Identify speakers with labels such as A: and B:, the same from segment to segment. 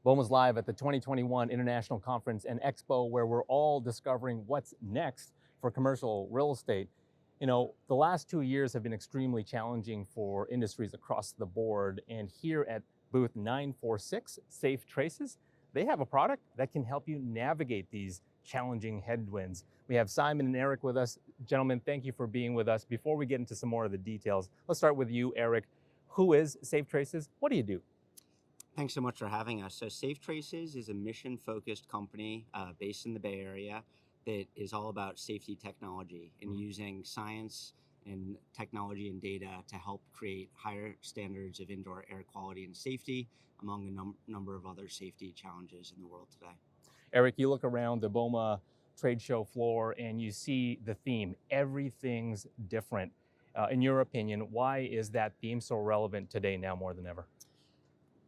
A: BOMA's live at the 2021 International Conference and Expo, where we're all discovering what's next for commercial real estate. You know, the last 2 years have been extremely challenging for industries across the board. And here at booth 946, SafeTraces, they have a product that can help you navigate these challenging headwinds. We have Simon and Eric with us. Gentlemen, thank you for being with us. Before we get into some more of the details, let's start with you, Eric. Who is SafeTraces? What do you do?
B: Thanks so much for having us. So SafeTraces is a mission-focused company based in the Bay Area that is all about safety technology and using science and technology and data to help create higher standards of indoor air quality and safety among a number of other safety challenges in the world today.
A: Eric, you look around the BOMA trade show floor and you see the theme, everything's different. In your opinion, why is that theme so relevant today now more than ever?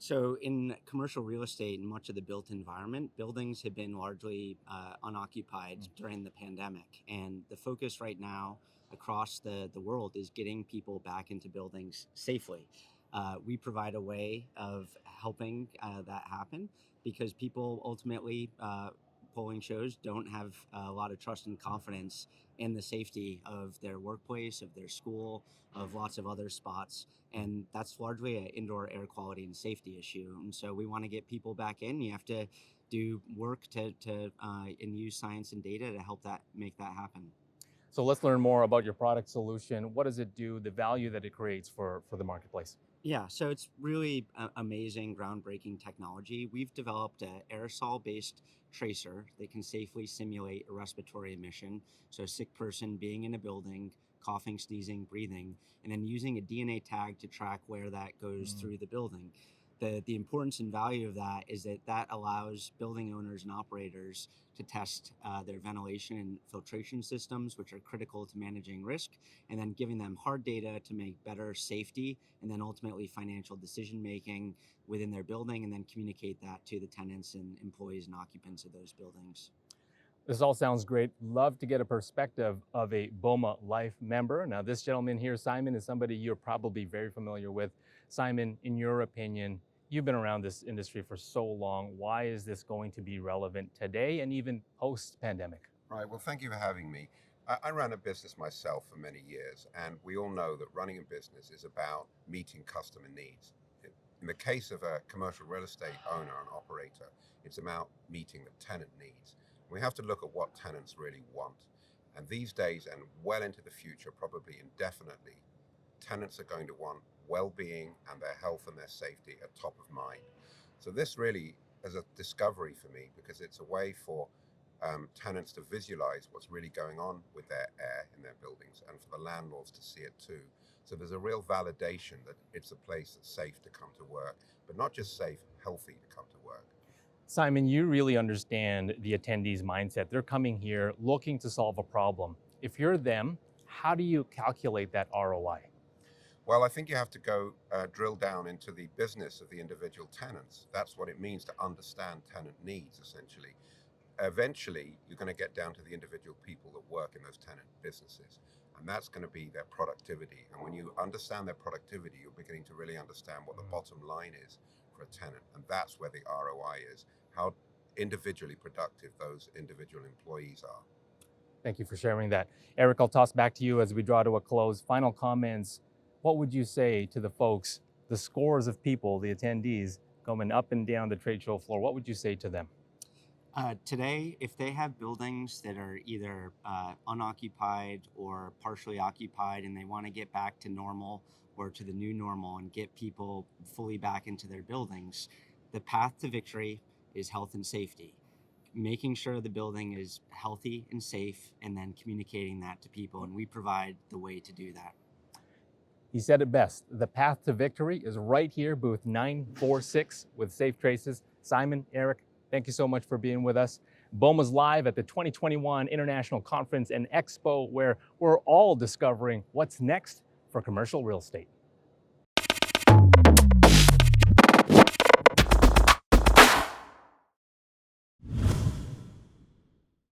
B: So in commercial real estate and much of the built environment, buildings have been largely unoccupied during the pandemic. And the focus right now across the world is getting people back into buildings safely. We provide a way of helping that happen because people ultimately, polling shows, don't have a lot of trust and confidence in the safety of their workplace, of their school, of lots of other spots. And that's largely an indoor air quality and safety issue. And so we want to get people back in. You have to do work and use science and data to help make that happen.
A: So let's learn more about your product solution. What does it do, the value that it creates for the marketplace?
B: Yeah, so it's really amazing, groundbreaking technology. We've developed an aerosol-based tracer that can safely simulate a respiratory emission. So a sick person being in a building, coughing, sneezing, breathing, and then using a DNA tag to track where that goes through the building. The importance and value of that is that allows building owners and operators to test their ventilation and filtration systems, which are critical to managing risk, and then giving them hard data to make better safety and then ultimately financial decision making within their building, and then communicate that to the tenants and employees and occupants of those buildings.
A: This all sounds great. Love to get a perspective of a BOMA Life member. Now, this gentleman here, Simon, is somebody you're probably very familiar with. Simon, in your opinion, you've been around this industry for so long. Why is this going to be relevant today and even post-pandemic?
C: Right, well, thank you for having me. I ran a business myself for many years, and we all know that running a business is about meeting customer needs. In the case of a commercial real estate owner and operator, it's about meeting the tenant needs. We have to look at what tenants really want. And these days and well into the future, probably indefinitely, tenants are going to want well-being and their health and their safety at top of mind. So this really is a discovery for me because it's a way for tenants to visualize what's really going on with their air in their buildings and for the landlords to see it too. So there's a real validation that it's a place that's safe to come to work, but not just safe, healthy to come to work.
A: Simon, you really understand the attendees' mindset. They're coming here looking to solve a problem. If you're them, how do you calculate that ROI?
C: Well, I think you have to go drill down into the business of the individual tenants. That's what it means to understand tenant needs, essentially. Eventually, you're going to get down to the individual people that work in those tenant businesses, and that's going to be their productivity. And when you understand their productivity, you're beginning to really understand what the bottom line is for a tenant, and that's where the ROI is, how individually productive those individual employees are.
A: Thank you for sharing that. Eric, I'll toss back to you as we draw to a close. Final comments. What would you say to the folks, the scores of people, the attendees going up and down the trade show floor? What would you say to them?
B: Today, if they have buildings that are either unoccupied or partially occupied and they want to get back to normal or to the new normal and get people fully back into their buildings, the path to victory is health and safety. Making sure the building is healthy and safe and then communicating that to people, and we provide the way to do that.
A: He said it best. The path to victory is right here, booth 946 with SafeTraces. Simon, Eric, thank you so much for being with us. BOMA's live at the 2021 International Conference and Expo, where we're all discovering what's next for commercial real estate.